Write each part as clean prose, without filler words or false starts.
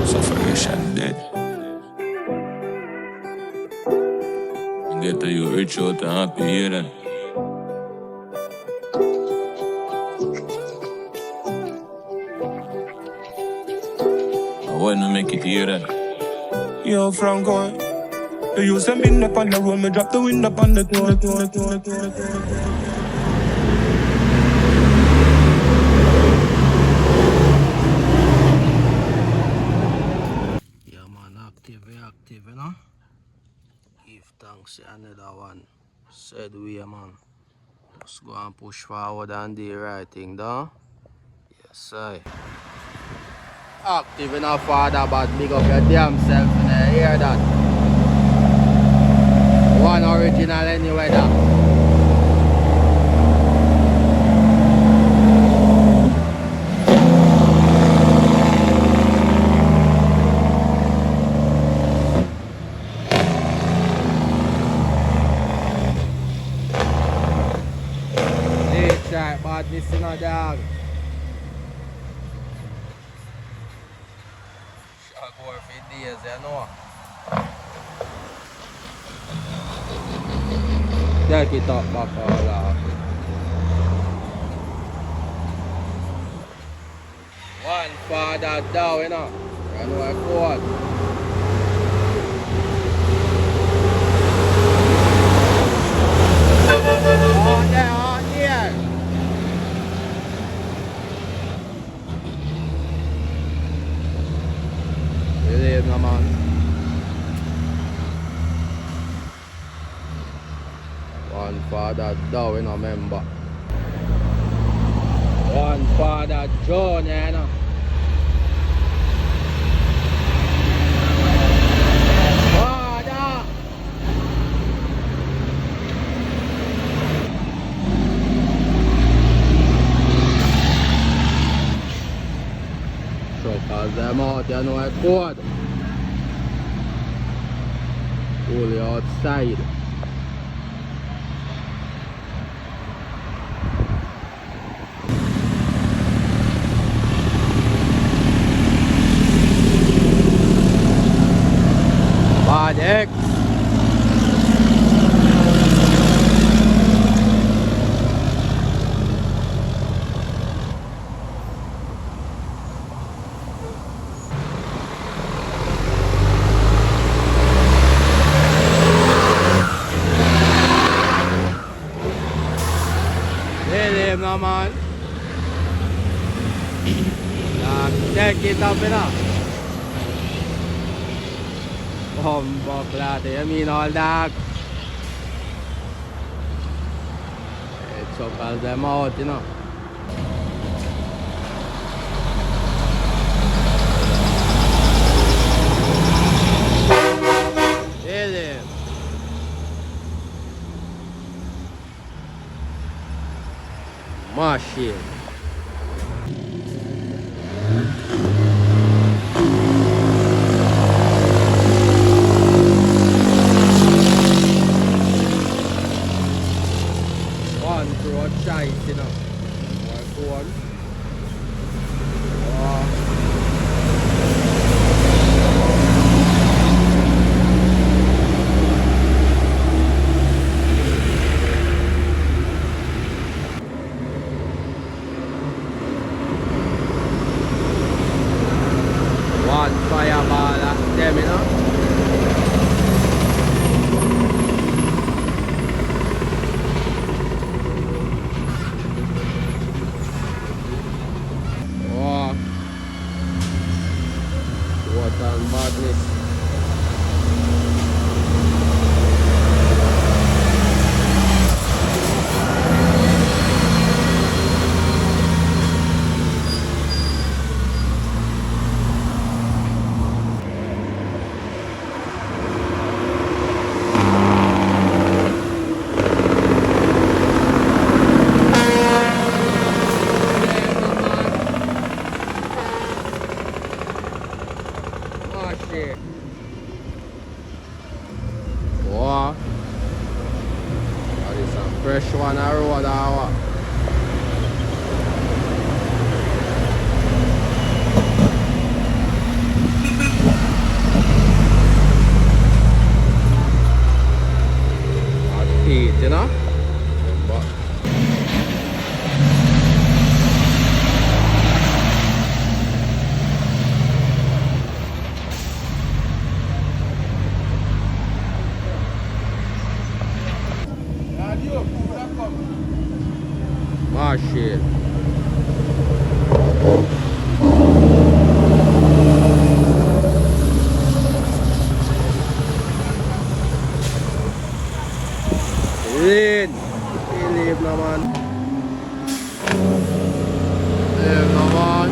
Suffocation dead. Get to you rich out and happy here then. I wanna make it here then. Yo, Franco, you use them in up on the road, me drop the wind up on the tour. Yeah, man, active, you know? Give thanks to another one. Said we, man. Just go and push forward and do the right thing, though. Yes, sir. Active enough, father, but big up your damn self, you know? Hear that? One original anyway, that. Badness in a dog. Shall go for days, you know. Take it up back all off. One father down, you know. You know I go. On there, on here. Believe me, man. One father down, you know, remember. One father John, you know. Father! Truckers them out, you know, I cold. Fully outside. Bad X. No man. Take it up enough. Humbug you mean all that? It's up all them out, you know. Really? Machine. One throw shite, you know. One. Fireball at them, you know. Oh, what a madness. Wow. That is a fresh one a road hour. Clean. Leave no man. Leave no man.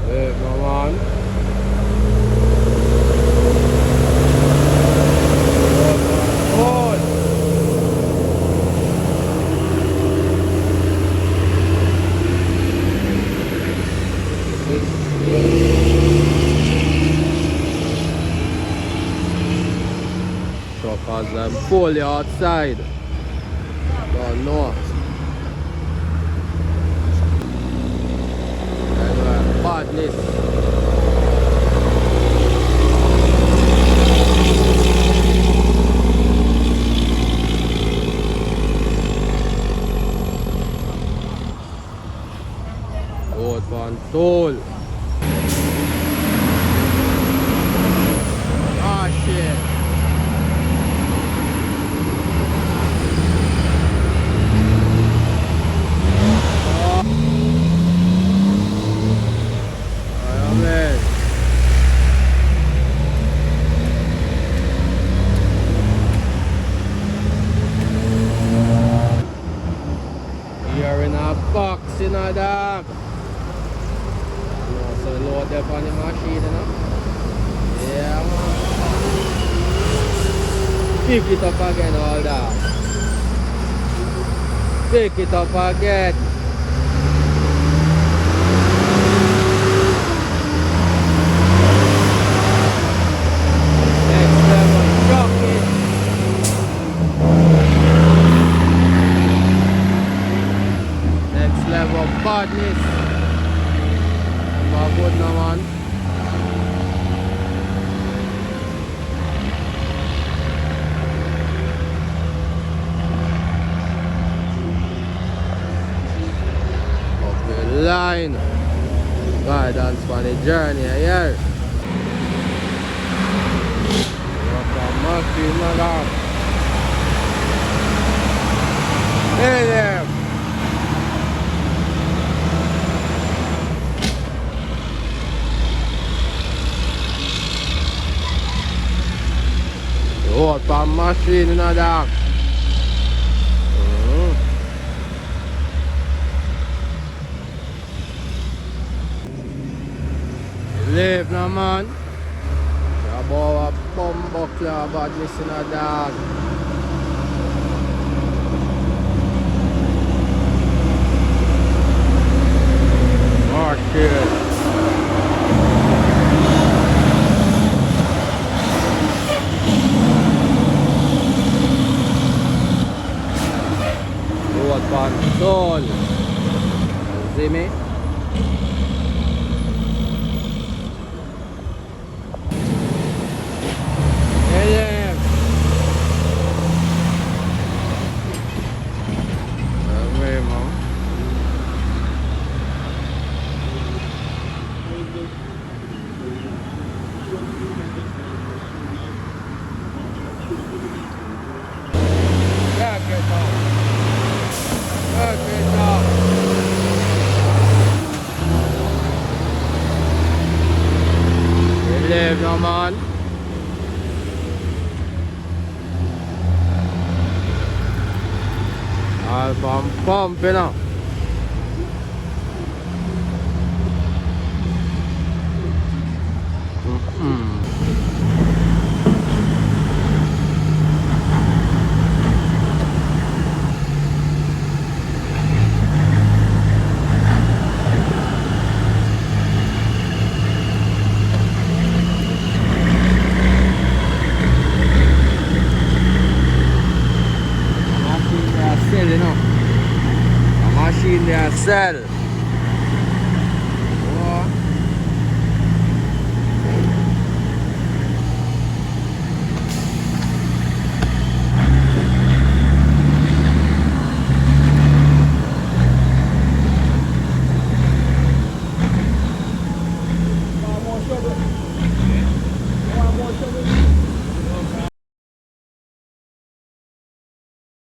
Leave no man. Hold. Truckers them fully outside. Don't know. Anyway, badness. Road control. Ah shit. You're in a box, you know that. So load up on the machine, you know. Yeah, man. Pick it up again, all that. Pick it up again. Next level, drop it. Next level, badness. Good now, man. Up the line. Guidance for the journey here. Up the machine, madam. Hey there. Road for machine in a dark. Leave no man. About a bumbuckler badness in a dark. More shit. Road control. See me? Yeah. Away, man. Back it up. Back it up. Leave no man. I'm pumping up. Machine they are sell.